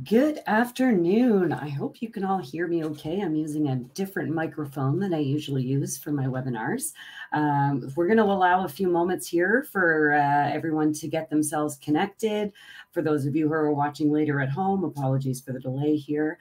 Good afternoon. I hope you can all hear me okay. I'm using a different microphone than I usually use for my webinars. We're going to allow a few moments here for everyone to get themselves connected. For those of you who are watching later at home, apologies for the delay here.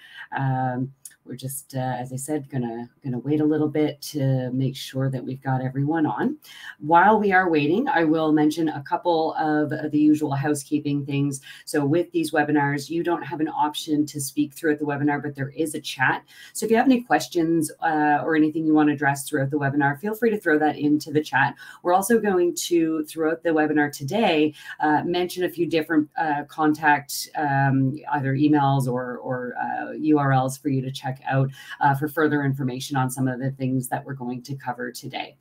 We're just, as I said, gonna wait a little bit to make sure that we've got everyone on. While we are waiting, I will mention a couple of the usual housekeeping things. So with these webinars, you don't have an option to speak throughout the webinar, but there is a chat. So if you have any questions or anything you want to address throughout the webinar, feel free to throw that into the chat. We're also going to, throughout the webinar today, mention a few different contact, either emails or URLs for you to check out for further information on some of the things that we're going to cover today.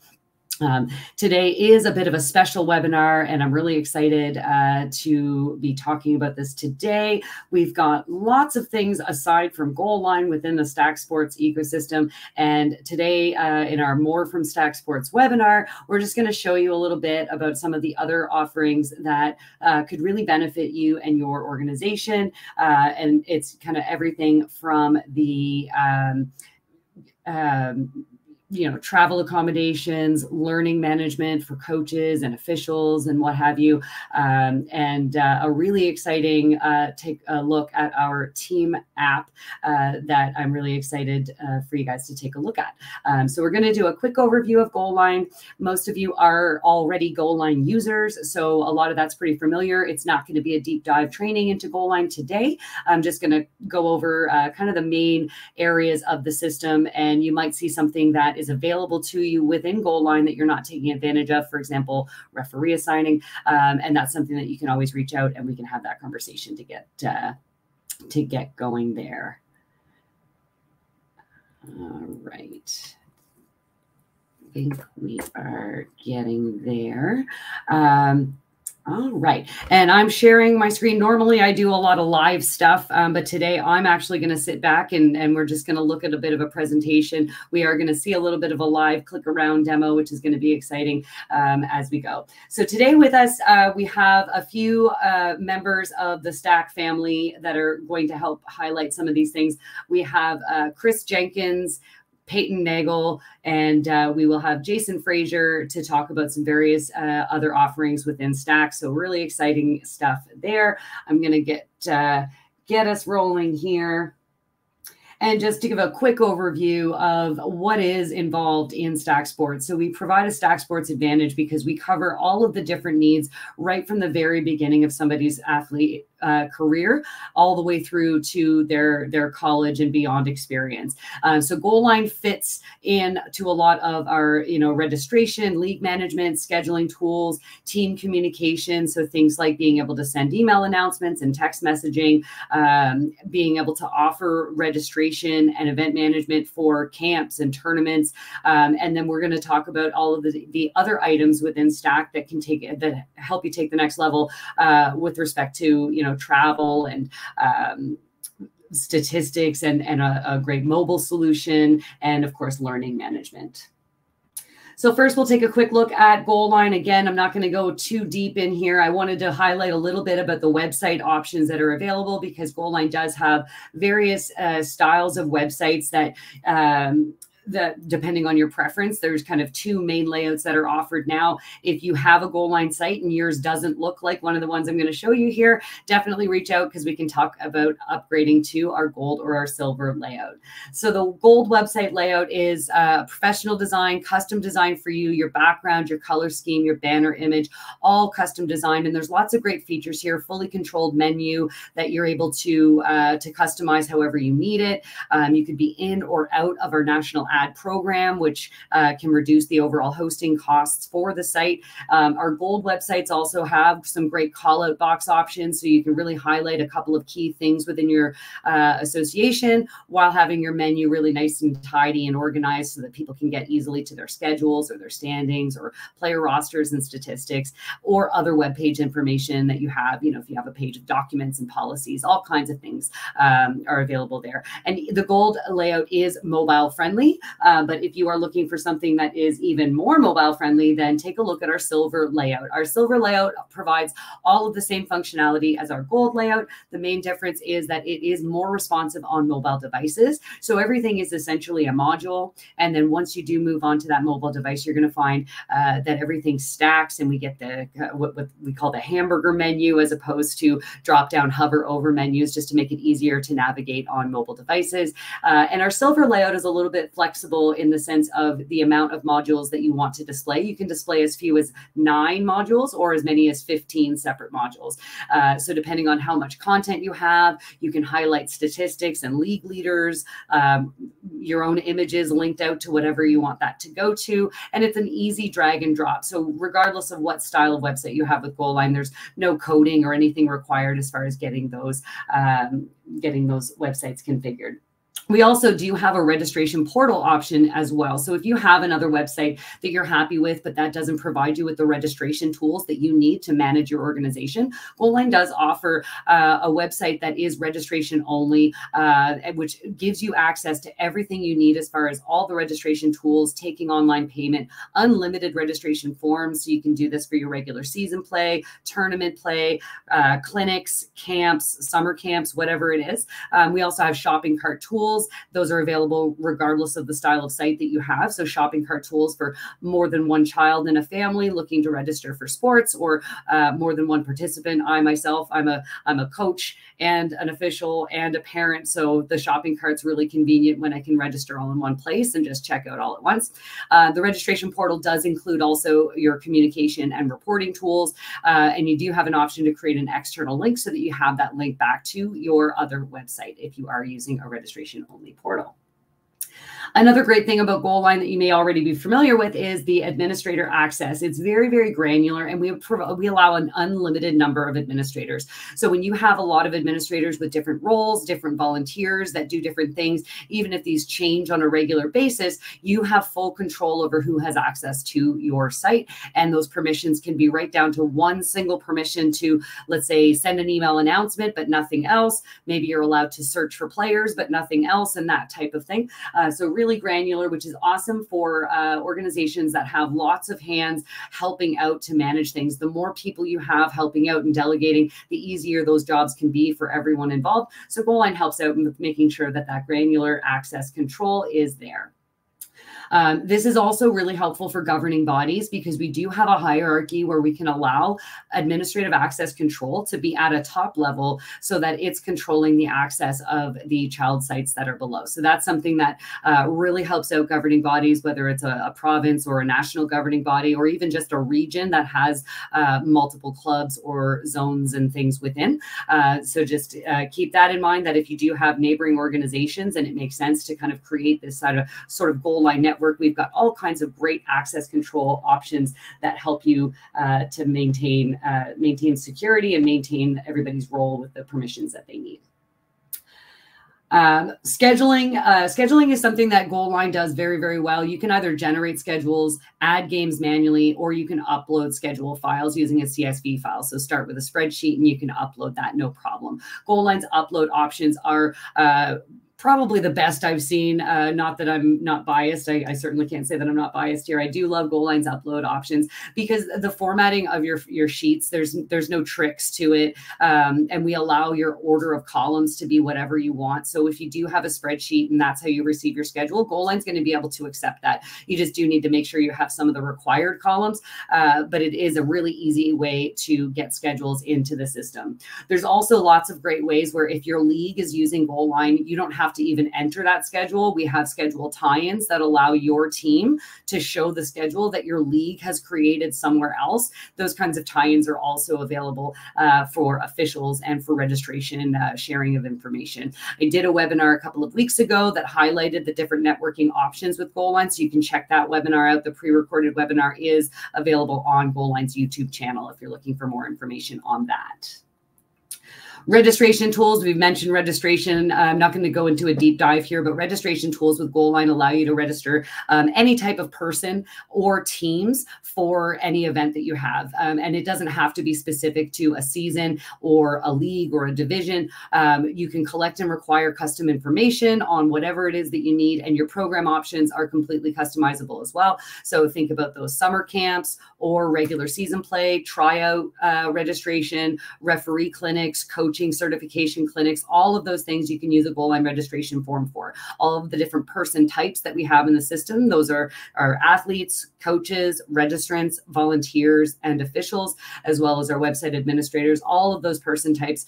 Today is a bit of a special webinar, and I'm really excited to be talking about this today. We've got lots of things aside from Goalline within the Stack Sports ecosystem. And today in our More from Stack Sports webinar, we're just going to show you a little bit about some of the other offerings that could really benefit you and your organization. And it's kind of everything from the travel accommodations, learning management for coaches and officials and what have you. And a really exciting take a look at our team app that I'm really excited for you guys to take a look at. So we're going to do a quick overview of Goalline. Most of you are already Goalline users, so a lot of that's pretty familiar. It's not going to be a deep dive training into Goalline today. I'm just going to go over kind of the main areas of the system, and you might see something that is available to you within Goalline that you're not taking advantage of, for example, referee assigning. And that's something that you can always reach out and we can have that conversation to get going there. All right. I think we are getting there. All right. And I'm sharing my screen. Normally I do a lot of live stuff, but today I'm actually going to sit back and we're just going to look at a bit of a presentation. We are going to see a little bit of a live click around demo, which is going to be exciting as we go. So today with us, we have a few members of the Stack family that are going to help highlight some of these things. We have Chris Jenkins, Peyton Nagel, and we will have Jason Frazier to talk about some various other offerings within Stack. So really exciting stuff there. I'm going to get us rolling here. And just to give a quick overview of what is involved in Stack Sports. So we provide a Stack Sports advantage because we cover all of the different needs right from the very beginning of somebody's athlete career all the way through to their college and beyond experience. So Goalline fits in to a lot of our, registration, league management, scheduling tools, team communication. So things like being able to send email announcements and text messaging, being able to offer registration and event management for camps and tournaments. And then we're going to talk about all of the other items within Stack that help you take the next level with respect to, travel and statistics and a great mobile solution, and of course, learning management. So first, we'll take a quick look at Goalline. Again, I'm not going to go too deep in here. I wanted to highlight a little bit about the website options that are available because Goalline does have various styles of websites that depending on your preference, there's kind of two main layouts that are offered now. If you have a Goalline site and yours doesn't look like one of the ones I'm going to show you here, definitely reach out because we can talk about upgrading to our gold or our silver layout. So the gold website layout is professional design, custom design for you, your background, your color scheme, your banner image, all custom designed. And there's lots of great features here, fully controlled menu that you're able to customize however you need it. You could be in or out of our national ad program, which can reduce the overall hosting costs for the site. Our gold websites also have some great call out box options, so you can really highlight a couple of key things within your association while having your menu really nice and tidy and organized so that people can get easily to their schedules or their standings or player rosters and statistics or other web page information that you have. If you have a page of documents and policies, all kinds of things are available there. And the gold layout is mobile friendly. But if you are looking for something that is even more mobile friendly, then take a look at our silver layout. Our silver layout provides all of the same functionality as our gold layout. The main difference is that it is more responsive on mobile devices. So everything is essentially a module. And then once you do move on to that mobile device, you're going to find that everything stacks, and we get the what we call the hamburger menu as opposed to drop down hover over menus, just to make it easier to navigate on mobile devices. And our silver layout is a little bit flexible in the sense of the amount of modules that you want to display. You can display as few as 9 modules or as many as 15 separate modules. So depending on how much content you have, you can highlight statistics and league leaders, your own images linked out to whatever you want that to go to. And it's an easy drag and drop. So regardless of what style of website you have with Goalline, there's no coding or anything required as far as getting those websites configured. We also do have a registration portal option as well. So if you have another website that you're happy with, but that doesn't provide you with the registration tools that you need to manage your organization, Goalline does offer a website that is registration only, which gives you access to everything you need as far as all the registration tools, taking online payment, unlimited registration forms. So you can do this for your regular season play, tournament play, clinics, camps, summer camps, whatever it is. We also have shopping cart tools. Those are available regardless of the style of site that you have. So shopping cart tools for more than one child in a family looking to register for sports, or more than one participant. I myself, I'm a coach and an official and a parent. So the shopping cart's really convenient when I can register all in one place and just check out all at once. The registration portal does include also your communication and reporting tools. And you do have an option to create an external link so that you have that link back to your other website if you are using a registration only portal. Another great thing about Goalline that you may already be familiar with is the administrator access. It's very, very granular, and we allow an unlimited number of administrators. So when you have a lot of administrators with different roles, different volunteers that do different things, even if these change on a regular basis, you have full control over who has access to your site. And those permissions can be right down to one single permission to, let's say, send an email announcement, but nothing else. Maybe you're allowed to search for players, but nothing else, and that type of thing. So really granular, which is awesome for organizations that have lots of hands helping out to manage things. The more people you have helping out and delegating, the easier those jobs can be for everyone involved. So Goalline helps out with making sure that that granular access control is there. This is also really helpful for governing bodies because we do have a hierarchy where we can allow administrative access control to be at a top level so that it's controlling the access of the child sites that are below. So that's something that really helps out governing bodies, whether it's a province or a national governing body, or even just a region that has multiple clubs or zones and things within. So just keep that in mind, that if you do have neighboring organizations and it makes sense to kind of create this sort of Goalline network, we've got all kinds of great access control options that help you to maintain security and maintain everybody's role with the permissions that they need. Scheduling is something that Goalline does very, very well. You can either generate schedules, add games manually, or you can upload schedule files using a CSV file. So start with a spreadsheet and you can upload that, no problem. Goalline's upload options are probably the best I've seen. Not that I'm not biased. I certainly can't say that I'm not biased here. I do love Goalline's upload options because the formatting of your sheets, there's no tricks to it. And we allow your order of columns to be whatever you want. So if you do have a spreadsheet and that's how you receive your schedule, Goalline's going to be able to accept that. You just do need to make sure you have some of the required columns, but it is a really easy way to get schedules into the system. There's also lots of great ways where if your league is using Goalline, you don't have to even enter that schedule. We have schedule tie-ins that allow your team to show the schedule that your league has created somewhere else. Those kinds of tie-ins are also available for officials and for registration, sharing of information. I did a webinar a couple of weeks ago that highlighted the different networking options with Goalline, so you can check that webinar out. The pre-recorded webinar is available on Goalline's YouTube channel if you're looking for more information on that. Registration tools, we've mentioned registration. I'm not going to go into a deep dive here, but registration tools with Goalline allow you to register any type of person or teams for any event that you have. And it doesn't have to be specific to a season or a league or a division. You can collect and require custom information on whatever it is that you need, and your program options are completely customizable as well. So think about those summer camps or regular season play, tryout registration, referee clinics, coaching certification clinics, all of those things you can use a Goalline registration form for. All of the different person types that we have in the system, those are our athletes, coaches, registrants, volunteers, and officials, as well as our website administrators. All of those person types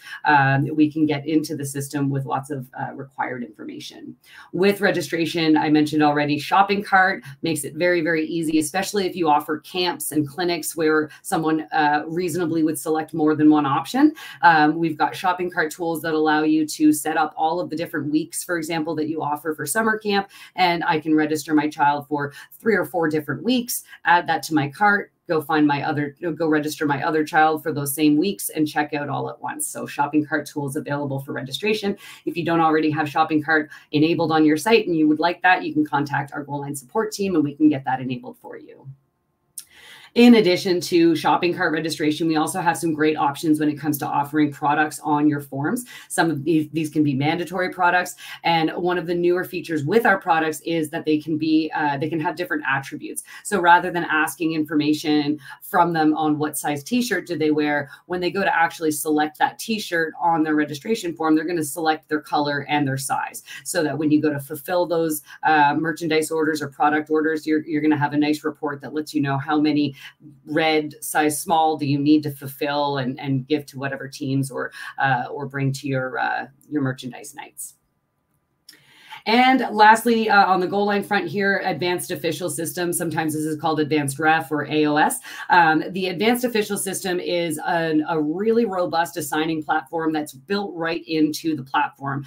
we can get into the system with lots of required information. With registration, I mentioned already, shopping cart makes it very, very easy, especially if you offer camps and clinics where someone reasonably would select more than one option. We've got shopping cart tools that allow you to set up all of the different weeks, for example, that you offer for summer camp, and I can register my child for 3 or 4 different weeks, add that to my cart, go register my other child for those same weeks and check out all at once. So shopping cart tools available for registration. If you don't already have shopping cart enabled on your site and you would like that, you can contact our Goalline support team and we can get that enabled for you. In addition to shopping cart registration, we also have some great options when it comes to offering products on your forms. Some of these can be mandatory products. And one of the newer features with our products is that they can have different attributes. So rather than asking information from them on what size t-shirt do they wear, when they go to actually select that t-shirt on their registration form, they're going to select their color and their size, so that when you go to fulfill those merchandise orders or product orders, you're going to have a nice report that lets you know how many red size small do you need to fulfill and give to whatever teams or bring to your merchandise nights. And lastly, on the Goalline front here, advanced official system. Sometimes this is called advanced ref or AOS. The advanced official system is a really robust assigning platform that's built right into the platform.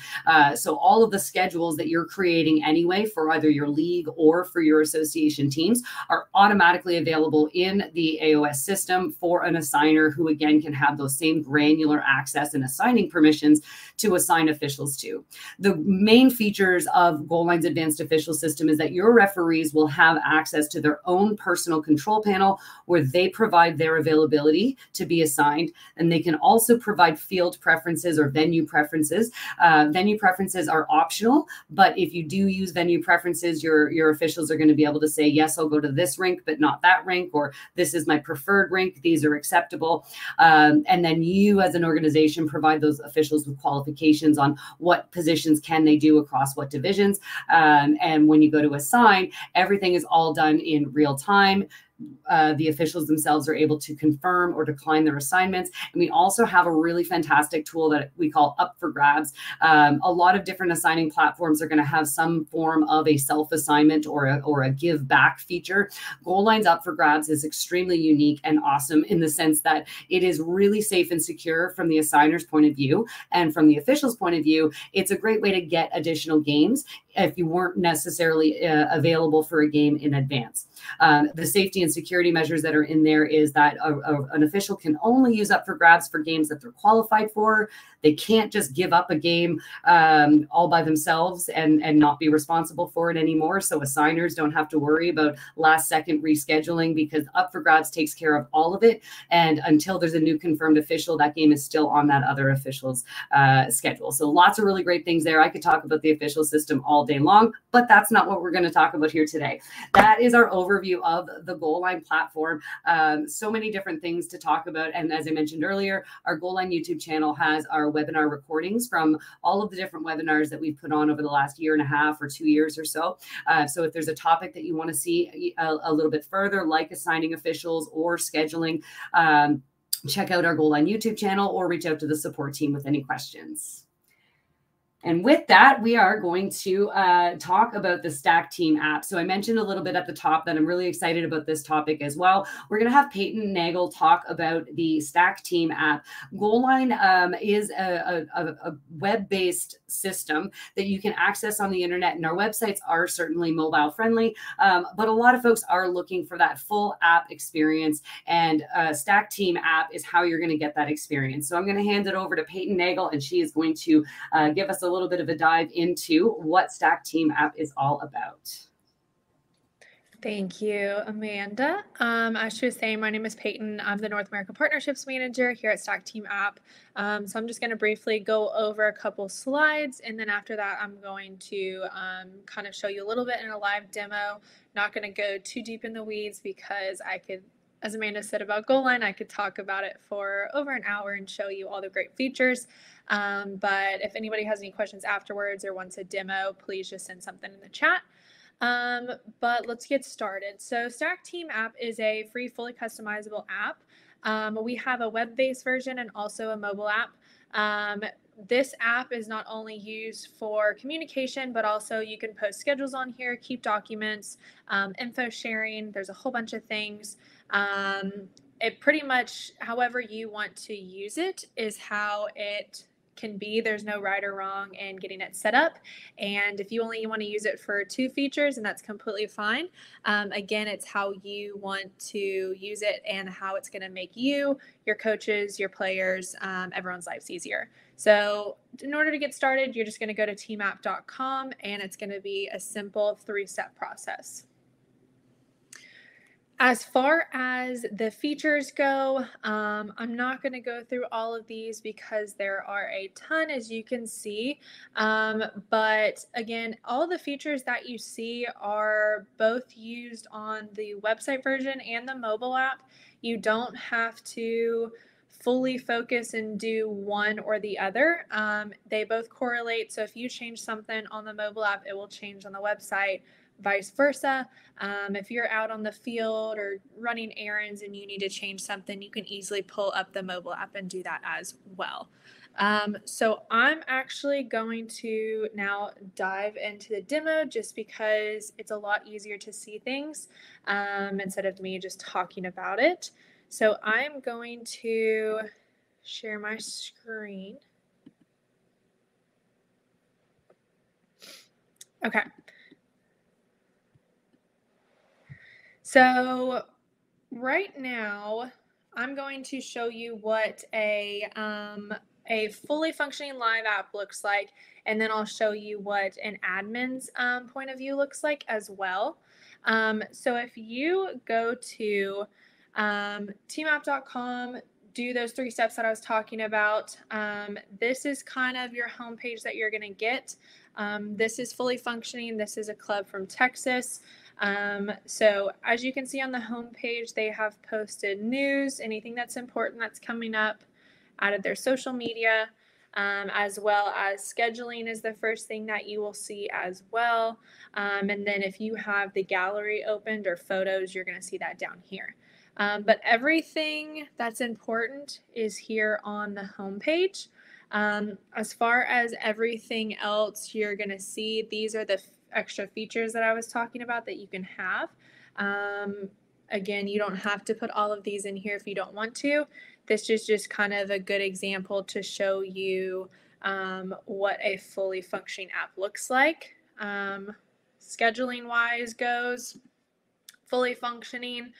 So all of the schedules that you're creating anyway for either your league or for your association teams are automatically available in the AOS system for an assigner who, again, can have those same granular access and assigning permissions to assign officials to. The main features of Goalline's advanced official system is that your referees will have access to their own personal control panel where they provide their availability to be assigned, and they can also provide field preferences or venue preferences. Venue preferences are optional, but if you do use venue preferences, your officials are going to be able to say, yes, I'll go to this rink, but not that rink, or this is my preferred rink, these are acceptable. And then you as an organization provide those officials with qualifications on what positions can they do across what divisions. And when you go to assign, everything is all done in real time. The officials themselves are able to confirm or decline their assignments. And we also have a really fantastic tool that we call Up for Grabs. A lot of different assigning platforms are going to have some form of a self-assignment or a give back feature. Goalline's Up for Grabs is extremely unique and awesome in the sense that it is really safe and secure from the assigner's point of view, and from the official's point of view, it's a great way to get additional games if you weren't necessarily available for a game in advance. The safety and security measures that are in there is that an official can only use Up for Grabs for games that they're qualified for. They can't just give up a game all by themselves and not be responsible for it anymore. So assigners don't have to worry about last second rescheduling, because Up for Grabs takes care of all of it. And until there's a new confirmed official, that game is still on that other official's schedule. So lots of really great things there. I could talk about the official system all day long, but that's not what we're going to talk about here today. That is our overview of the Goalline platform. So many different things to talk about. And as I mentioned earlier, our Goalline YouTube channel has our webinar recordings from all of the different webinars that we've put on over the last 1.5 years or 2 years or so. So if there's a topic that you want to see a little bit further, like assigning officials or scheduling, check out our Goalline YouTube channel or reach out to the support team with any questions. And with that, we are going to talk about the Stack Team app. So I mentioned a little bit at the top that I'm really excited about this topic as well. We're going to have Peyton Nagel talk about the Stack Team app. Goalline is a web-based system that you can access on the internet, and our websites are certainly mobile friendly, but a lot of folks are looking for that full app experience, and Stack Team app is how you're going to get that experience. So I'm going to hand it over to Peyton Nagel, and she is going to give us a little bit of a dive into what Stack Team app is all about. Thank you, Amanda. As she was saying, my name is Peyton. I'm the North America Partnerships Manager here at Stack Team app. So I'm just going to briefly go over a couple slides, and then after that, I'm going to kind of show you a little bit in a live demo. Not going to go too deep in the weeds because I could, as Amanda said about Goalline, I could talk about it for over an hour and show you all the great features. But if anybody has any questions afterwards or wants a demo, please just send something in the chat. But let's get started. So Stack Team app is a free, fully customizable app. We have a web-based version and also a mobile app. This app is not only used for communication, but also you can post schedules on here, keep documents, info sharing. There's a whole bunch of things. It pretty much, however you want to use it, is how it can be. There's no right or wrong in getting it set up. And if you only want to use it for 2 features, and that's completely fine. Again, it's how you want to use it and how it's going to make you, your coaches, your players, everyone's lives easier. So in order to get started, you're just going to go to teamapp.com, and it's going to be a simple 3-step process. As far as the features go, I'm not going to go through all of these because there are a ton, as you can see. But again, all the features that you see are both used on the website version and the mobile app. You don't have to fully focus and do one or the other. They both correlate. So if you change something on the mobile app, it will change on the website. Vice versa. If you're out on the field or running errands and you need to change something, you can easily pull up the mobile app and do that as well. So I'm actually going to now dive into the demo just because it's a lot easier to see things instead of me just talking about it. So I'm going to share my screen. Okay. So right now, I'm going to show you what a fully functioning live app looks like, and then I'll show you what an admin's point of view looks like as well. So if you go to teamapp.com, do those 3 steps that I was talking about. This is kind of your homepage that you're going to get. This is fully functioning. This is a club from Texas. So as you can see on the homepage, they have posted news, anything that's important that's coming up, added their social media, as well as scheduling is the first thing that you will see as well. And then if you have the gallery opened or photos, you're going to see that down here. But everything that's important is here on the homepage. As far as everything else, you're going to see these are the extra features that I was talking about that you can have. Again, you don't have to put all of these in here if you don't want to. This is just kind of a good example to show you what a fully functioning app looks like. Scheduling wise goes, fully functioning.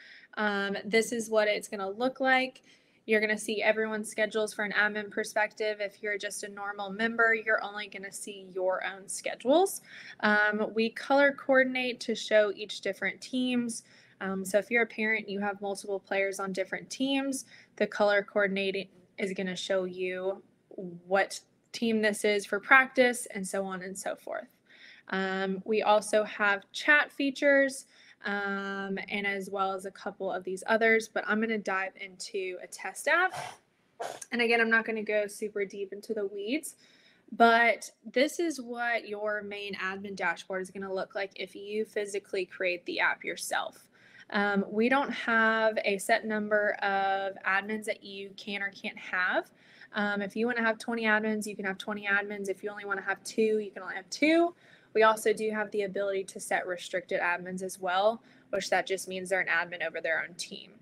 This is what it's going to look like. You're going to see everyone's schedules for an admin perspective. If you're just a normal member, you're only going to see your own schedules. We color coordinate to show each different teams. So if you're a parent, you have multiple players on different teams, the color coordinating is going to show you what team this is for practice and so on and so forth. We also have chat features. And as well as a couple of these others, but I'm going to dive into a test app. And again, I'm not going to go super deep into the weeds, but this is what your main admin dashboard is going to look like if you physically create the app yourself. We don't have a set number of admins that you can or can't have. If you want to have 20 admins, you can have 20 admins. If you only want to have 2, you can only have 2. We also do have the ability to set restricted admins as well, which that just means they're an admin over their own team.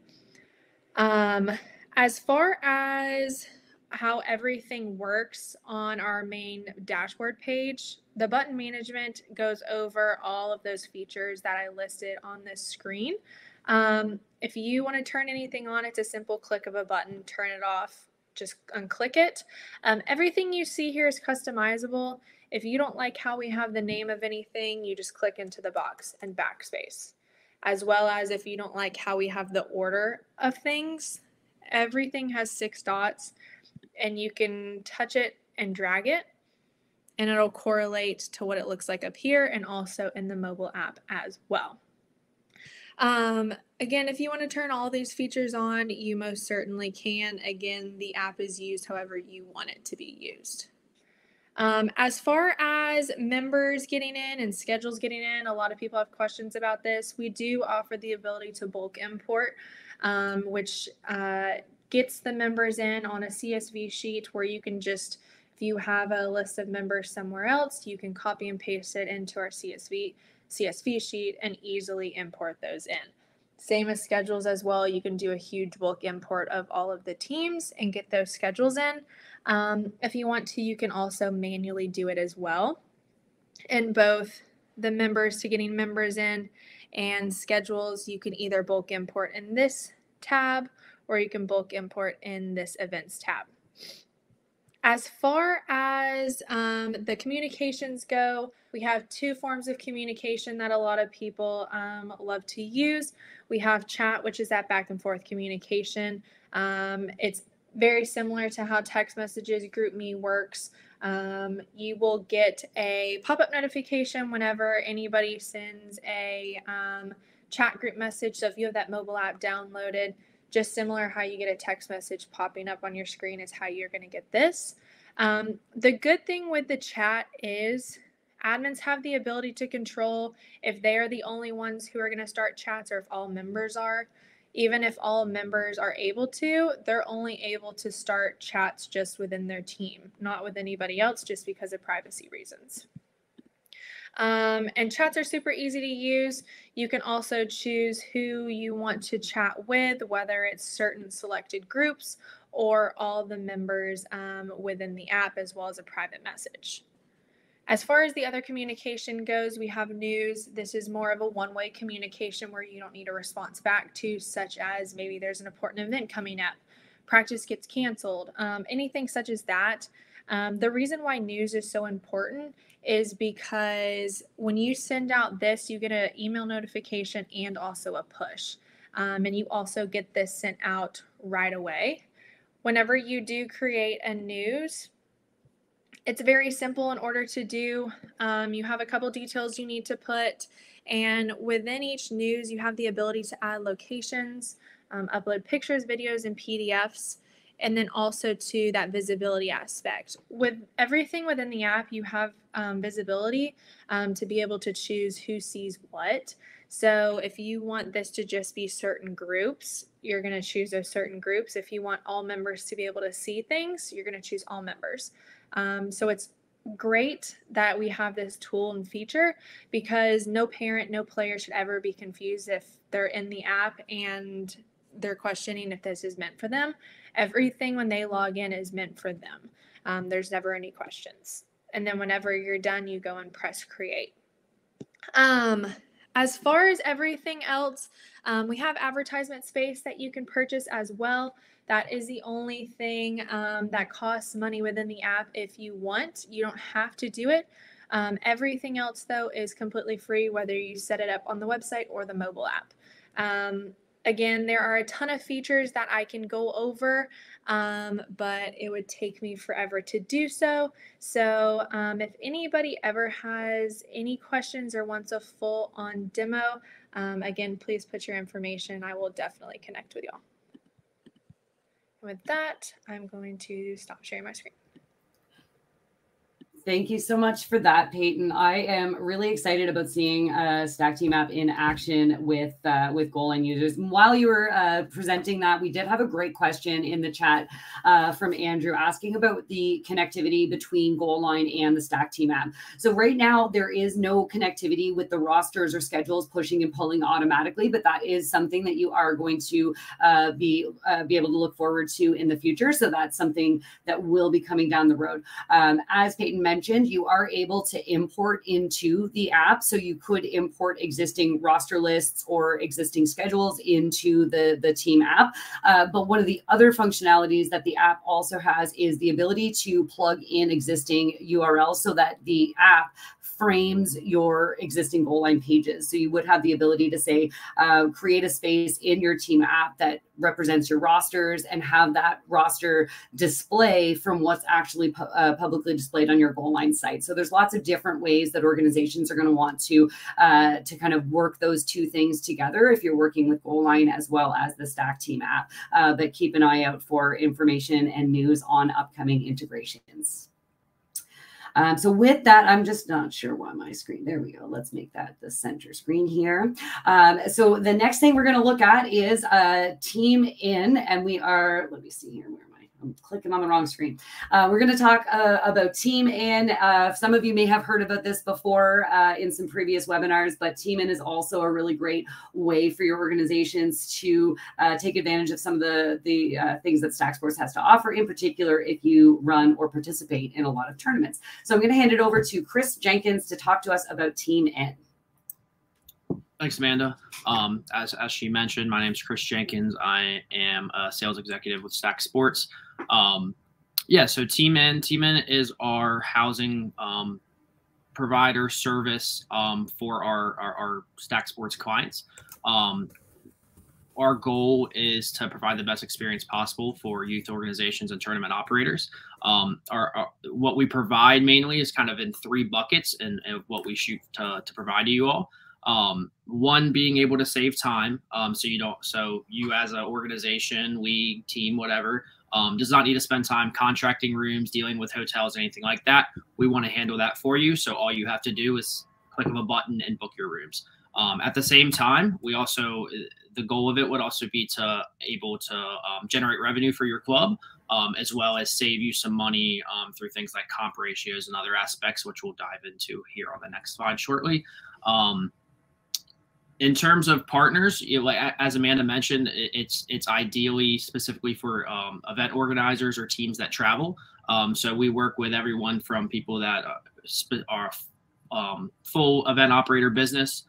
As far as how everything works on our main dashboard page, the button management goes over all of those features that I listed on this screen. If you want to turn anything on, it's a simple click of a button. Turn it off, just unclick it. Everything you see here is customizable. If you don't like how we have the name of anything, you just click into the box and backspace. As well as if you don't like how we have the order of things, everything has 6 dots and you can touch it and drag it and it'll correlate to what it looks like up here and also in the mobile app as well. Again, if you want to turn all these features on, you most certainly can. Again, the app is used however you want it to be used. As far as members getting in and schedules getting in, a lot of people have questions about this. We do offer the ability to bulk import, which gets the members in on a CSV sheet where you can just, if you have a list of members somewhere else, you can copy and paste it into our CSV sheet and easily import those in. Same as schedules as well. You can do a huge bulk import of all of the teams and get those schedules in. If you want to, you can also manually do it as well. In both the members to getting members in and schedules, you can either bulk import in this tab or you can bulk import in this events tab. As far as the communications go, we have 2 forms of communication that a lot of people love to use. We have chat, which is that back and forth communication. It's very similar to how text messages GroupMe works. You will get a pop-up notification whenever anybody sends a chat group message. So if you have that mobile app downloaded, just similar how you get a text message popping up on your screen is how you're going to get this. The good thing with the chat is admins have the ability to control if they are the only ones who are going to start chats or if all members are. Even if all members are able to, they're only able to start chats just within their team, not with anybody else, just because of privacy reasons. And chats are super easy to use. You can also choose who you want to chat with, whether it's certain selected groups or all the members within the app, as well as a private message. As far as the other communication goes, we have news. This is more of a one-way communication where you don't need a response back to, such as maybe there's an important event coming up, practice gets canceled, anything such as that. The reason why news is so important is because when you send out this, you get an email notification and also a push. And you also get this sent out right away. Whenever you do create a news, it's very simple in order to do. You have a couple details you need to put, and within each news, you have the ability to add locations, upload pictures, videos, and PDFs, and then also to that visibility aspect. With everything within the app, you have visibility to be able to choose who sees what. So if you want this to just be certain groups, you're going to choose those certain groups. If you want all members to be able to see things, you're going to choose all members. So it's great that we have this tool and feature because no parent, no player should ever be confused if they're in the app and they're questioning if this is meant for them. Everything when they log in is meant for them. There's never any questions. And then whenever you're done, you go and press create. As far as everything else, we have advertisement space that you can purchase as well. That is the only thing that costs money within the app if you want. You don't have to do it. Everything else, though, is completely free, whether you set it up on the website or the mobile app. Again, there are a ton of features that I can go over, but it would take me forever to do so. So if anybody ever has any questions or wants a full-on demo, again, please put your information. I will definitely connect with y'all. With that, I'm going to stop sharing my screen. Thank you so much for that, Peyton. I am really excited about seeing Stack Team app in action with Goalline users. While you were presenting that, we did have a great question in the chat from Andrew asking about the connectivity between Goalline and the Stack Team app. So right now, there is no connectivity with the rosters or schedules pushing and pulling automatically, but that is something that you are going to be able to look forward to in the future. So that's something that will be coming down the road. As Peyton mentioned, you are able to import into the app. So you could import existing roster lists or existing schedules into the team app. But one of the other functionalities that the app also has is the ability to plug in existing URLs so that the app frames your existing Goalline pages. So you would have the ability to say, create a space in your team app that represents your rosters and have that roster display from what's actually publicly displayed on your Goalline site. So there's lots of different ways that organizations are going to want to kind of work those two things together if you're working with Goalline as well as the Stack Team app. But keep an eye out for information and news on upcoming integrations. So with that, I'm just not sure why my screen, there we go. Let's make that the center screen here. So the next thing we're going to look at is Team In, and we are, let me see here, where am I? I'm clicking on the wrong screen. We're going to talk about Team In. Some of you may have heard about this before in some previous webinars, but Team In is also a really great way for your organizations to take advantage of some of the things that Stack Sports has to offer, in particular if you run or participate in a lot of tournaments. So I'm going to hand it over to Chris Jenkins to talk to us about Team In. Thanks, Amanda. As she mentioned, my name is Chris Jenkins. I am a sales executive with Stack Sports. Yeah, so Team In is our housing provider service for our Stack Sports clients. Our goal is to provide the best experience possible for youth organizations and tournament operators. What we provide mainly is kind of in three buckets and what we shoot to provide to you all. One being able to save time. So you as an organization, league, team, whatever, does not need to spend time contracting rooms, dealing with hotels, anything like that. We want to handle that for you. So all you have to do is click of a button and book your rooms. At the same time, the goal of it would also be to able to generate revenue for your club, as well as save you some money through things like comp ratios and other aspects, which we'll dive into here on the next slide shortly. In terms of partners, as Amanda mentioned, it's ideally specifically for event organizers or teams that travel. So we work with everyone from people that are full event operator business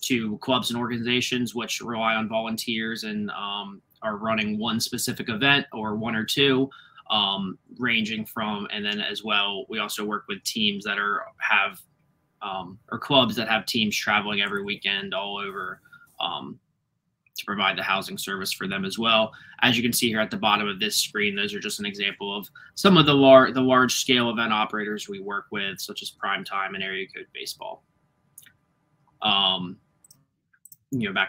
to clubs and organizations which rely on volunteers and are running one specific event or one or two, ranging from, and then as well, we also work with teams that have or clubs that have teams traveling every weekend all over to provide the housing service for them as well. As you can see here at the bottom of this screen, those are just an example of some of the large scale event operators we work with, such as Primetime and Area Code Baseball. Back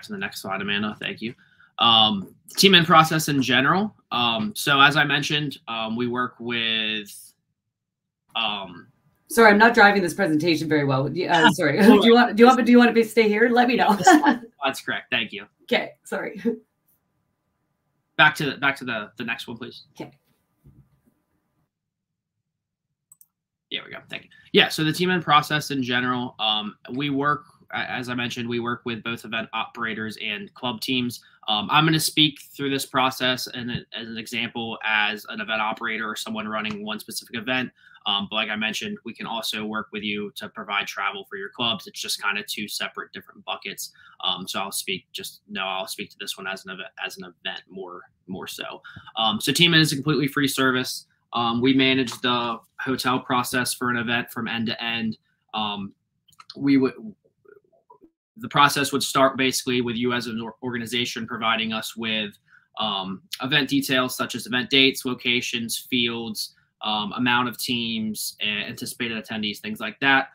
to the next slide, Amanda. Thank you. Team In process in general. So as I mentioned, we work with sorry, I'm not driving this presentation very well. Sorry. do you want to stay here? Let me know. That's correct. Thank you. Okay. Sorry. Back to the next one, please. Okay. There we go. Thank you. Yeah. So the Team In process in general, we work, as I mentioned, we work with both event operators and club teams. I'm going to speak through this process and as an example as an event operator or someone running one specific event. But like I mentioned, we can also work with you to provide travel for your clubs. It's just kind of two separate different buckets. So I'll speak to this one as an event more so. So Team In is a completely free service. We manage the hotel process for an event from end to end. The process would start basically with you as an organization providing us with event details such as event dates, locations, fields, amount of teams, anticipated attendees, things like that.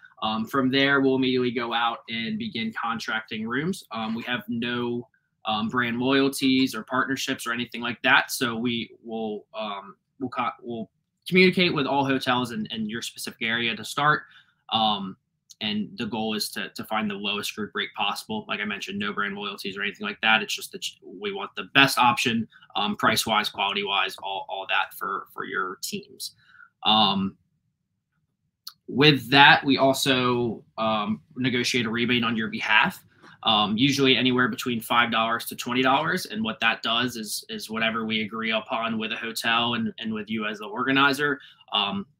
From there, we'll immediately go out and begin contracting rooms. We have no brand loyalties or partnerships or anything like that. So we'll communicate with all hotels in your specific area to start. And the goal is to find the lowest group rate possible. Like I mentioned, no brand loyalties or anything like that. It's just that we want the best option, price-wise, quality-wise, all that for your teams. With that, we also negotiate a rebate on your behalf, usually anywhere between $5 to $20. And what that does is whatever we agree upon with a hotel and with you as the organizer.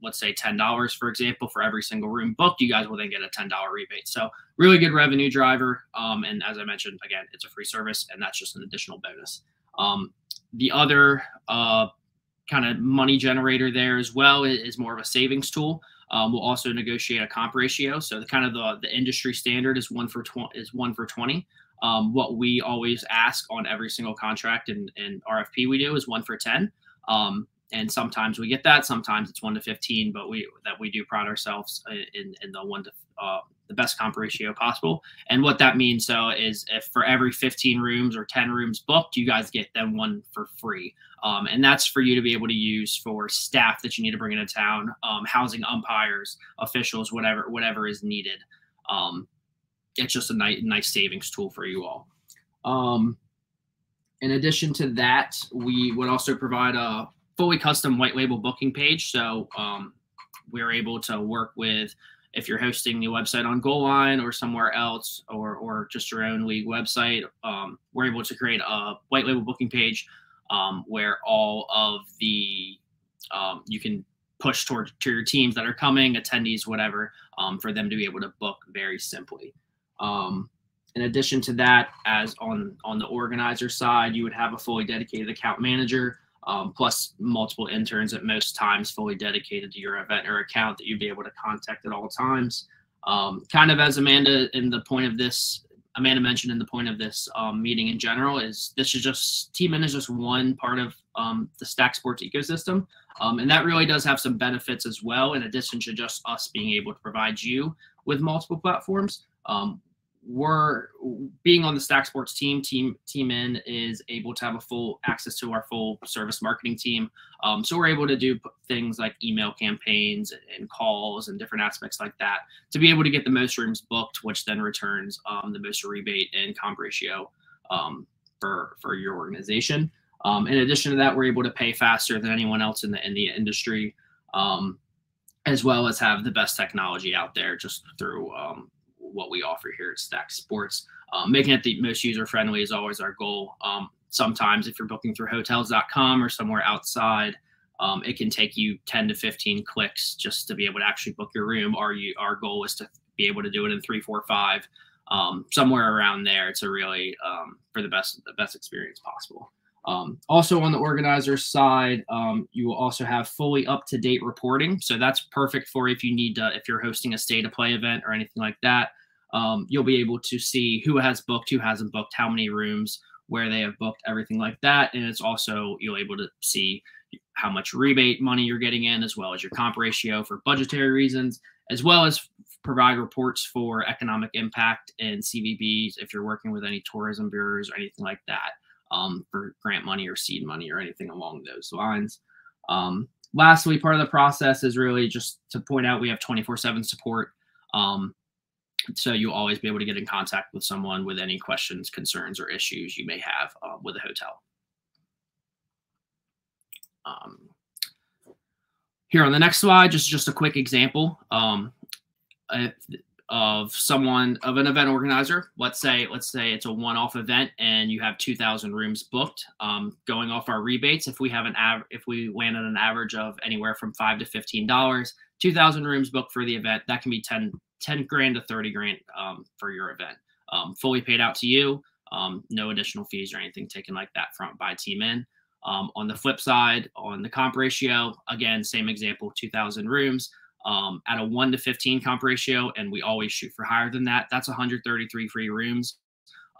Let's say $10, for example, for every single room booked, you guys will then get a $10 rebate. So really good revenue driver. And as I mentioned, again, it's a free service, and that's just an additional bonus. The other kind of money generator there as well is more of a savings tool. We'll also negotiate a comp ratio. So the industry standard is 1 for 20. What we always ask on every single contract and RFP we do is 1 for 10. And sometimes we get that, sometimes it's 1 to 15, but we do pride ourselves in the 1 to the best comp ratio possible. And what that means is if for every 15 rooms or 10 rooms booked, you guys get them 1 for free. And that's for you to be able to use for staff that you need to bring into town, housing umpires, officials, whatever is needed. It's just a nice savings tool for you all. In addition to that, we would also provide a fully custom white label booking page. So we're able to work with, if you're hosting the website on Goalline or somewhere else, or just your own league website, we're able to create a white label booking page where all of the you can push to your teams that are coming, attendees, whatever, for them to be able to book very simply. In addition to that, as on the organizer side, you would have a fully dedicated account manager, plus multiple interns at most times fully dedicated to your event or account that you'd be able to contact at all times. Kind of as Amanda mentioned in the point of this meeting in general, is Team In is just one part of the Stack Sports ecosystem. And that really does have some benefits as well, in addition to just us being able to provide you with multiple platforms. We're being on the Stack Sports Team In is able to have a full access to our full service marketing team. So we're able to do things like email campaigns and calls and different aspects like that to be able to get the most rooms booked, which then returns the most rebate and comp ratio for your organization. In addition to that, we're able to pay faster than anyone else in the industry, as well as have the best technology out there just through what we offer here at Stack Sports. Making it the most user-friendly is always our goal. Sometimes if you're booking through hotels.com or somewhere outside, it can take you 10 to 15 clicks just to be able to actually book your room. Our goal is to be able to do it in 3, 4, 5, somewhere around there to really for the best experience possible. Also on the organizer side, you will also have fully up-to-date reporting. So that's perfect for if you're hosting a stay-to-play event or anything like that. You'll be able to see who has booked, who hasn't booked, how many rooms, where they have booked, everything like that. And it's also, you'll able to see how much rebate money you're getting in, as well as your comp ratio for budgetary reasons, as well as provide reports for economic impact and CVBs if you're working with any tourism bureaus or anything like that, for grant money or seed money or anything along those lines. Lastly, part of the process is really just to point out we have 24/7 support. So you'll always be able to get in contact with someone with any questions, concerns, or issues you may have with a hotel. Here on the next slide, just a quick example of an event organizer. Let's say it's a one-off event and you have 2,000 rooms booked. Going off our rebates, if we land at an average of anywhere from $5 to $15, 2,000 rooms booked for the event, that can be 10 grand to 30 grand for your event, fully paid out to you. No additional fees or anything taken like that by Team In. On the flip side, on the comp ratio, again, same example, 2,000 rooms at a 1 to 15 comp ratio, and we always shoot for higher than that. That's 133 free rooms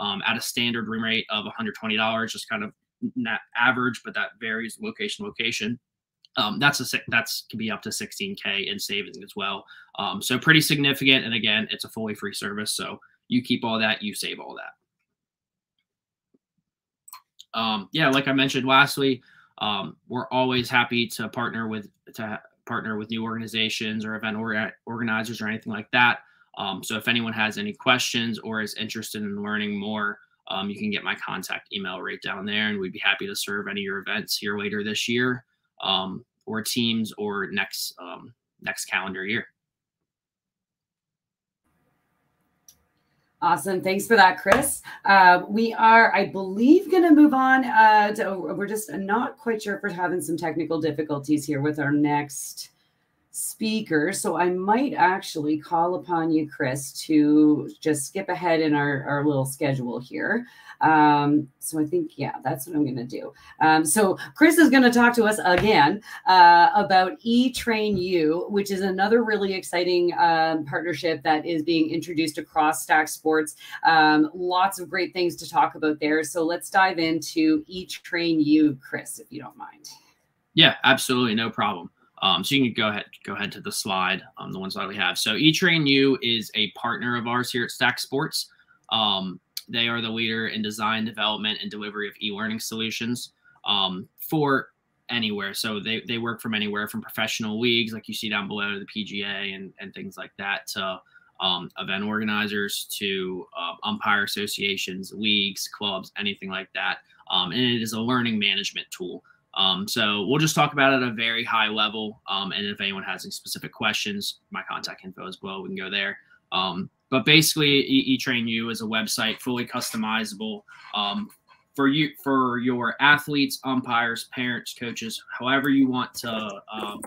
at a standard room rate of $120, just kind of not average, but that varies location to location. That's can be up to 16K in savings as well. So pretty significant. And again, it's a fully free service. So you keep all that, you save all that. Yeah, like I mentioned, lastly, We're always happy to partner with new organizations or event organizers or anything like that. So if anyone has any questions or is interested in learning more, you can get my contact email right down there, and we'd be happy to serve any of your events here later this year, or teams, or next calendar year. Awesome. Thanks for that, Chris. We are, I believe, going to move on. We're just not quite sure if we're having some technical difficulties here with our next speaker. So I might actually call upon you, Chris, to just skip ahead in our little schedule here. So I think, yeah, that's what I'm going to do. So Chris is going to talk to us again about eTrainU, which is another really exciting partnership that is being introduced across Stack Sports. Lots of great things to talk about there. So let's dive into eTrainU, Chris, if you don't mind. Yeah, absolutely. No problem. So you can go ahead to the slide, the one slide we have. So eTrainU is a partner of ours here at Stack Sports. They are the leader in design, development, and delivery of e-learning solutions for anywhere. So they work from anywhere from professional leagues, like you see down below, to the PGA and things like that, to event organizers, to umpire associations, leagues, clubs, anything like that. And it is a learning management tool. So we'll just talk about it at a very high level. And if anyone has any specific questions, my contact info is below. We can go there. But basically, eTrainU is a website fully customizable for your athletes, umpires, parents, coaches, however you want to,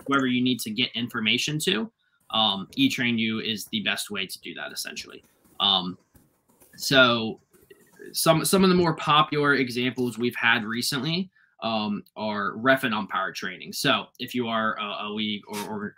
whoever you need to get information to. eTrainU is the best way to do that, essentially. So some of the more popular examples we've had recently are ref and umpire training. So if you are a league or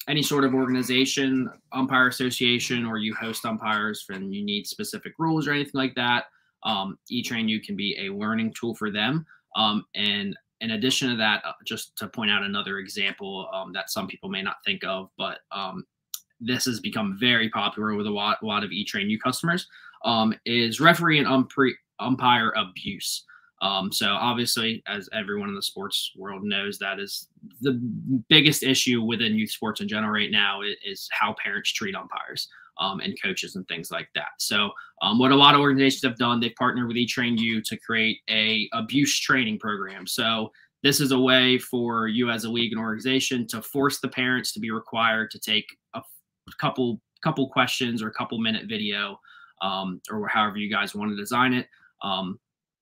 any sort of organization, umpire association, or you host umpires and you need specific rules or anything like that, eTrainU can be a learning tool for them. And in addition to that, just to point out another example that some people may not think of, but this has become very popular with a lot of eTrainU customers, is referee and umpire abuse. So obviously, as everyone in the sports world knows, that is the biggest issue within youth sports in general right now, is how parents treat umpires and coaches and things like that. So what a lot of organizations have done, they've partnered with eTrainU to create a abuse training program. So this is a way for you as a league and organization to force the parents to be required to take a couple questions or a couple minute video, or however you guys want to design it,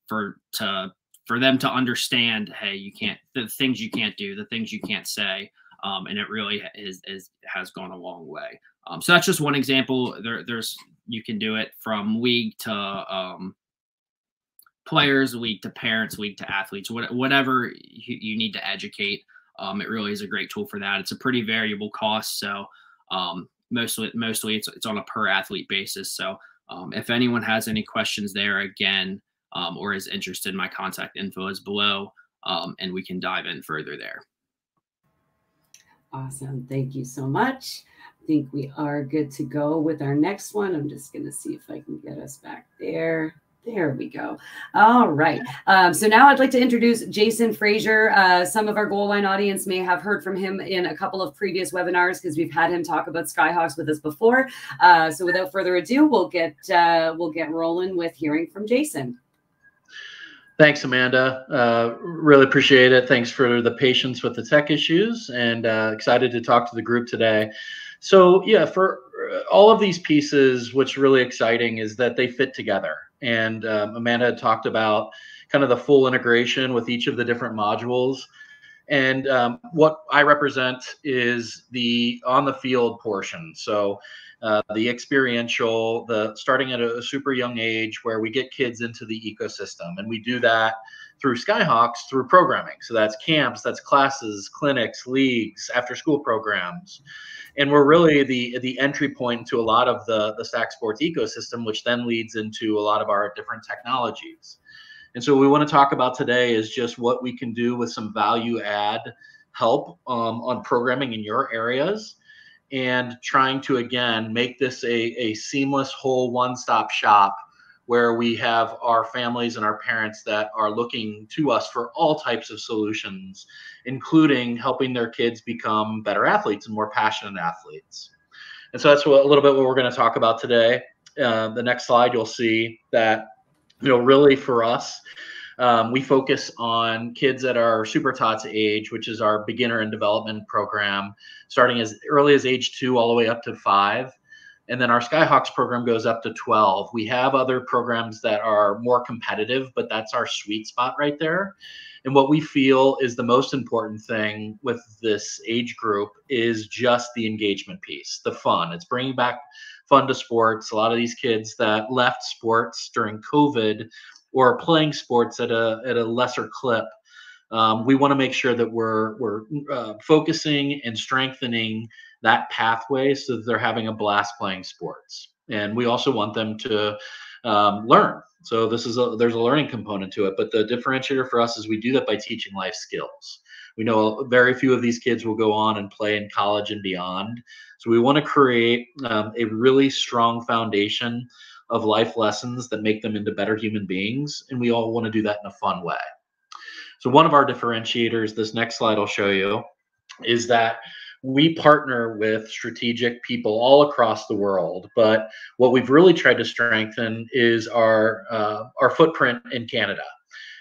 for them to understand, hey, you can't, the things you can't do, the things you can't say, and it really has gone a long way. So that's just one example. There's you can do it from league to players, league to parents, league to athletes, whatever you need to educate. It really is a great tool for that. It's a pretty variable cost, so mostly it's on a per athlete basis. So if anyone has any questions there, again, or is interested, my contact info is below, and we can dive in further there. Awesome. Thank you so much. I think we are good to go with our next one. I'm just going to see if I can get us back there. There we go. All right. So now I'd like to introduce Jason Frazier. Some of our Goalline audience may have heard from him in a couple of previous webinars because we've had him talk about Skyhawks with us before. So without further ado, we'll get rolling with hearing from Jason. Thanks, Amanda. Really appreciate it. Thanks for the patience with the tech issues, and excited to talk to the group today. So yeah, for all of these pieces, what's really exciting is that they fit together. And Amanda had talked about kind of the full integration with each of the different modules. And what I represent is the on the field portion. So the experiential, starting at a super young age where we get kids into the ecosystem. And we do that through Skyhawks, through programming. So that's camps, that's classes, clinics, leagues, after school programs. And we're really the entry point to a lot of the Stack Sports ecosystem, which then leads into a lot of our different technologies. And so what we want to talk about today is just what we can do with some value add help on programming in your areas, and trying to, again, make this a seamless whole one-stop shop where we have our families and our parents that are looking to us for all types of solutions, including helping their kids become better athletes and more passionate athletes. And so that's a little bit what we're going to talk about today. The next slide, you'll see that, really for us, we focus on kids that are Super Tots age, which is our beginner and development program, starting as early as age 2 all the way up to 5. And then our Skyhawks program goes up to 12. We have other programs that are more competitive, but that's our sweet spot right there. And what we feel is the most important thing with this age group is just the engagement piece, the fun. It's bringing back fun to sports. A lot of these kids that left sports during COVID or are playing sports at a lesser clip, we want to make sure that we're focusing and strengthening that pathway so that they're having a blast playing sports. And we also want them to learn. So there's a learning component to it. But the differentiator for us is we do that by teaching life skills. We know very few of these kids will go on and play in college and beyond. So we want to create a really strong foundation of life lessons that make them into better human beings. And we all want to do that in a fun way. So one of our differentiators, this next slide will show you, is that we partner with strategic people all across the world. But what we've really tried to strengthen is our footprint in Canada.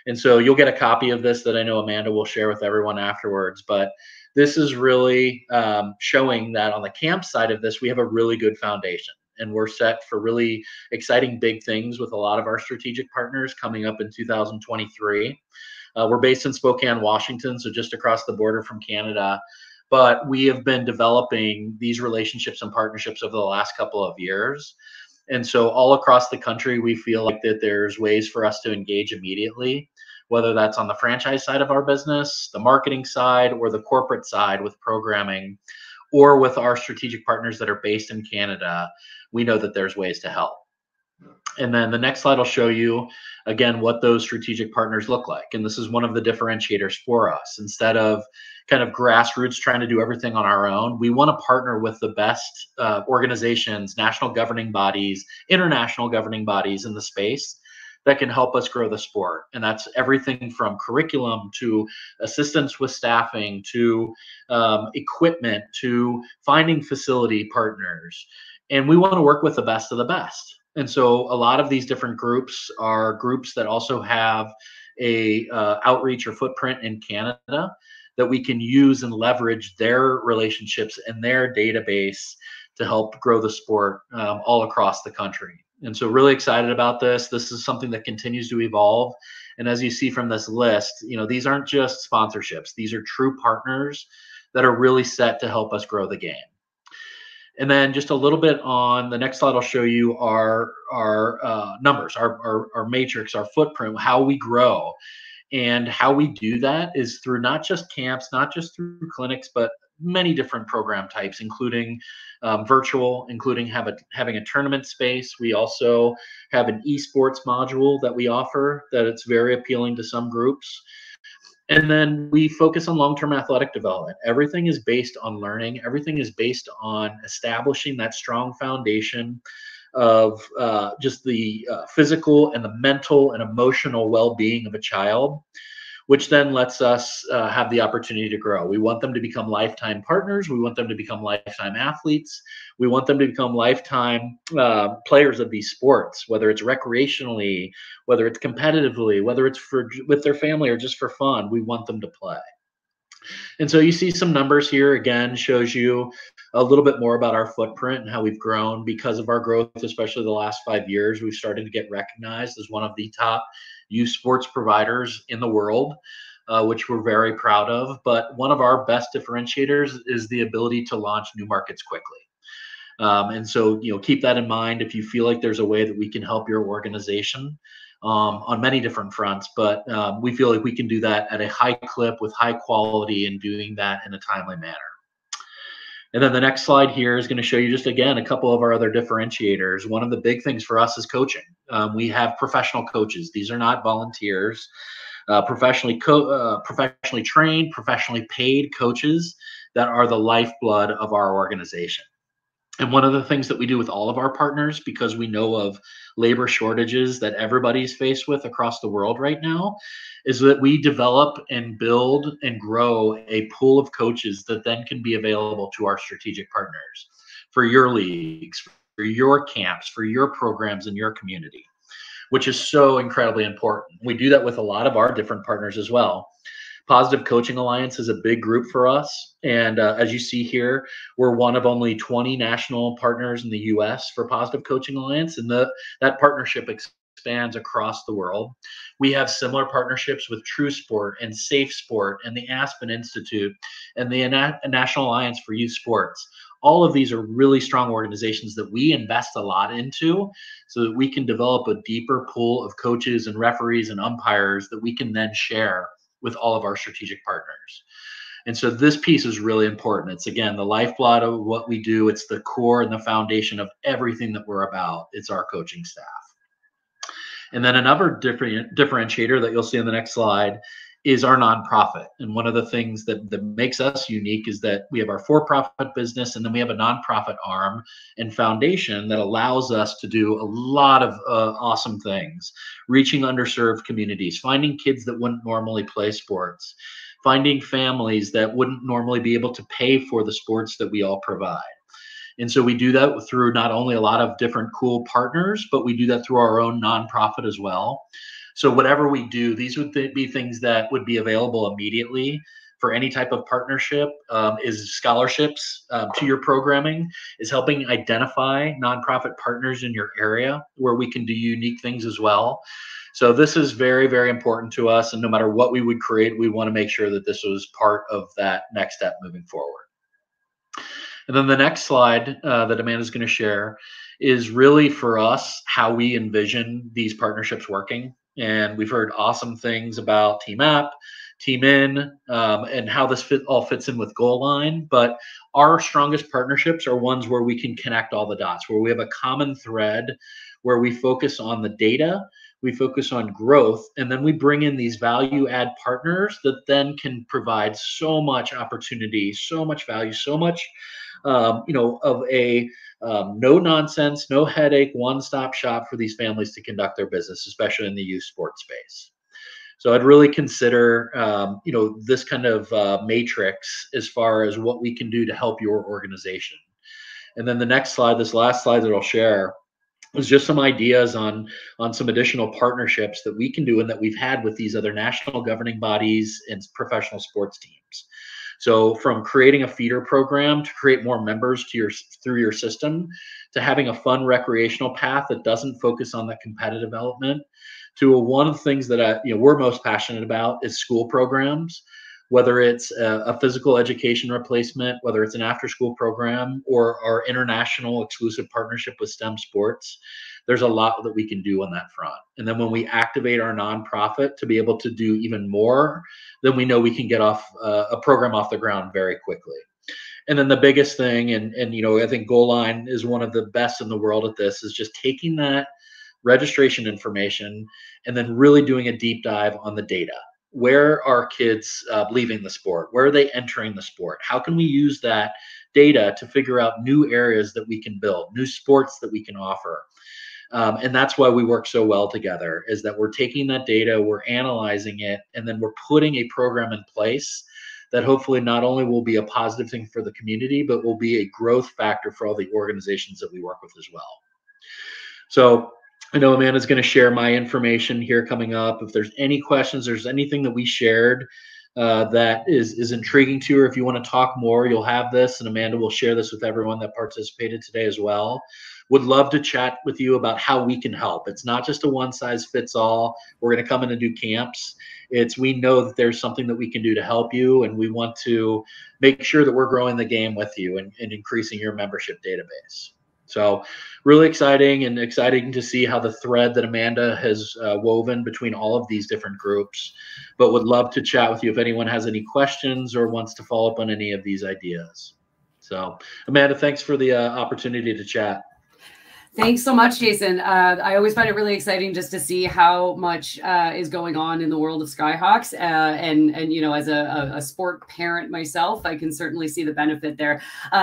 And so you'll get a copy of this that I know Amanda will share with everyone afterwards. But this is really showing that on the camp side of this, we have a really good foundation. And we're set for really exciting big things with a lot of our strategic partners coming up in 2023. We're based in Spokane, Washington, so just across the border from Canada. But we have been developing these relationships and partnerships over the last couple of years. And so all across the country, we feel like that there's ways for us to engage immediately, whether that's on the franchise side of our business, the marketing side, or the corporate side with programming, or with our strategic partners that are based in Canada. We know that there's ways to help. And then the next slide will show you, again, what those strategic partners look like. And this is one of the differentiators for us. Instead of kind of grassroots trying to do everything on our own, we want to partner with the best organizations, national governing bodies, international governing bodies in the space that can help us grow the sport. And that's everything from curriculum to assistance with staffing to equipment to finding facility partners. And we want to work with the best of the best. And so a lot of these different groups are groups that also have a outreach or footprint in Canada that we can use and leverage their relationships and their database to help grow the sport all across the country. And so really excited about this. This is something that continues to evolve. And as you see from this list, these aren't just sponsorships. These are true partners that are really set to help us grow the game. And then just a little bit on the next slide, I'll show you our numbers, our matrix, our footprint, how we grow. And how we do that is through not just camps, not just through clinics, but many different program types, including virtual, including having a tournament space. We also have an esports module that we offer that it's very appealing to some groups. And then we focus on long-term athletic development. Everything is based on learning. Everything is based on establishing that strong foundation of just the physical and the mental and emotional well-being of a child, which then lets us have the opportunity to grow. We want them to become lifetime partners. We want them to become lifetime athletes. We want them to become lifetime players of these sports, whether it's recreationally, whether it's competitively, whether it's with their family or just for fun. We want them to play. And so you see some numbers here, again, shows you a little bit more about our footprint and how we've grown because of our growth, especially the last 5 years. We've started to get recognized as one of the top youth sports providers in the world, which we're very proud of. But one of our best differentiators is the ability to launch new markets quickly. And so, keep that in mind if you feel like there's a way that we can help your organization on many different fronts, but we feel like we can do that at a high clip with high quality and doing that in a timely manner. And then the next slide here is going to show you just, again, a couple of our other differentiators. One of the big things for us is coaching. We have professional coaches. These are not volunteers. Professionally trained, professionally paid coaches that are the lifeblood of our organization. And one of the things that we do with all of our partners, because we know of labor shortages that everybody's faced with across the world right now, is that we develop and build and grow a pool of coaches that then can be available to our strategic partners for your leagues, for your camps, for your programs in your community, which is so incredibly important. We do that with a lot of our different partners as well. Positive Coaching Alliance is a big group for us. And as you see here, we're one of only 20 national partners in the US for Positive Coaching Alliance. And that partnership expands across the world. We have similar partnerships with True Sport and Safe Sport and the Aspen Institute and the National Alliance for Youth Sports. All of these are really strong organizations that we invest a lot into so that we can develop a deeper pool of coaches and referees and umpires that we can then share with all of our strategic partners. And so this piece is really important. It's, again, the lifeblood of what we do. It's the core and the foundation of everything that we're about. It's our coaching staff. And then another differentiator that you'll see on the next slide is our nonprofit. And one of the things that makes us unique is that we have our for-profit business, and then we have a nonprofit arm and foundation that allows us to do a lot of awesome things, reaching underserved communities, finding kids that wouldn't normally play sports, finding families that wouldn't normally be able to pay for the sports that we all provide. And so we do that through not only a lot of different cool partners, but we do that through our own nonprofit as well. So whatever we do, these would be things that would be available immediately for any type of partnership, is scholarships to your programming, is helping identify nonprofit partners in your area where we can do unique things as well. So this is very, very important to us. And no matter what we would create, we want to make sure that this was part of that next step moving forward. And then the next slide that Amanda's going to share is really for us how we envision these partnerships working. And we've heard awesome things about Team App, Team In, and how this all fits in with Goalline. But our strongest partnerships are ones where we can connect all the dots, where we have a common thread, where we focus on the data, we focus on growth, and then we bring in these value add partners that then can provide so much opportunity, so much value, so much of a no nonsense, no headache, one-stop shop for these families to conduct their business, especially in the youth sports space. So I'd really consider, this kind of matrix as far as what we can do to help your organization. And then the next slide, this last slide that I'll share, is just some ideas on some additional partnerships that we can do and that we've had with these other national governing bodies and professional sports teams. So from creating a feeder program to create more members through your system, to having a fun recreational path that doesn't focus on the competitive element, to one of the things that we're most passionate about is school programs, whether it's a physical education replacement, whether it's an after-school program, or our international exclusive partnership with STEM sports. There's a lot that we can do on that front. And then when we activate our nonprofit to be able to do even more, then we know we can get off a program off the ground very quickly. And then the biggest thing, and I think Goalline is one of the best in the world at this, is just taking that registration information and then really doing a deep dive on the data. Where are kids leaving the sport? Where are they entering the sport? How can we use that data to figure out new areas that we can build, new sports that we can offer? And that's why we work so well together, is that we're taking that data, we're analyzing it, and then we're putting a program in place that hopefully not only will be a positive thing for the community, but will be a growth factor for all the organizations that we work with as well. So I know Amanda's going to share my information here coming up. If there's any questions, there's anything that we shared that is intriguing to you, or if you want to talk more, you'll have this, and Amanda will share this with everyone that participated today as well. Would love to chat with you about how we can help. It's not just a one-size-fits-all. We're going to come in and do camps. We know that there's something that we can do to help you, and we want to make sure that we're growing the game with you and increasing your membership database. So really exciting to see how the thread that Amanda has woven between all of these different groups, but would love to chat with you if anyone has any questions or wants to follow up on any of these ideas. So Amanda, thanks for the opportunity to chat. Thanks so much, Jason. I always find it really exciting just to see how much is going on in the world of Skyhawks. And you know, as a sport parent myself, I can certainly see the benefit there.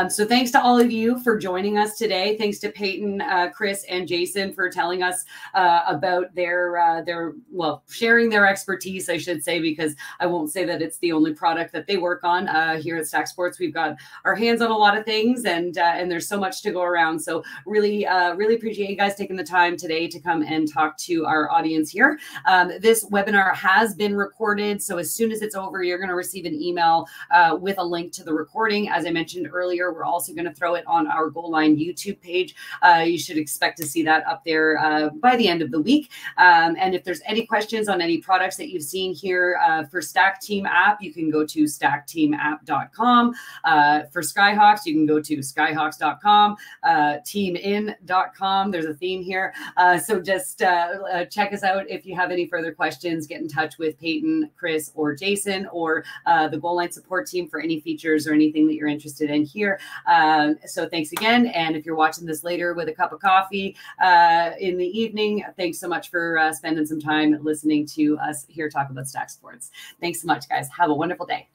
So thanks to all of you for joining us today. Thanks to Peyton, Chris, and Jason for telling us about their well, sharing their expertise, I should say, because I won't say that it's the only product that they work on. Here at Stack Sports, we've got our hands on a lot of things, and there's so much to go around. So really appreciate you guys taking the time today to come and talk to our audience here. This webinar has been recorded, so as soon as it's over, you're going to receive an email with a link to the recording. As I mentioned earlier, we're also going to throw it on our Goalline YouTube page. You should expect to see that up there by the end of the week. And if there's any questions on any products that you've seen here for Stack Team app, you can go to stackteamapp.com. For Skyhawks, you can go to skyhawks.com, teamin.com. There's a theme here. So just check us out. If you have any further questions, get in touch with Peyton, Chris, or Jason, or the Goalline support team for any features or anything that you're interested in here. So thanks again. And if you're watching this later with a cup of coffee in the evening, thanks so much for spending some time listening to us here talk about Stack Sports. Thanks so much, guys. Have a wonderful day.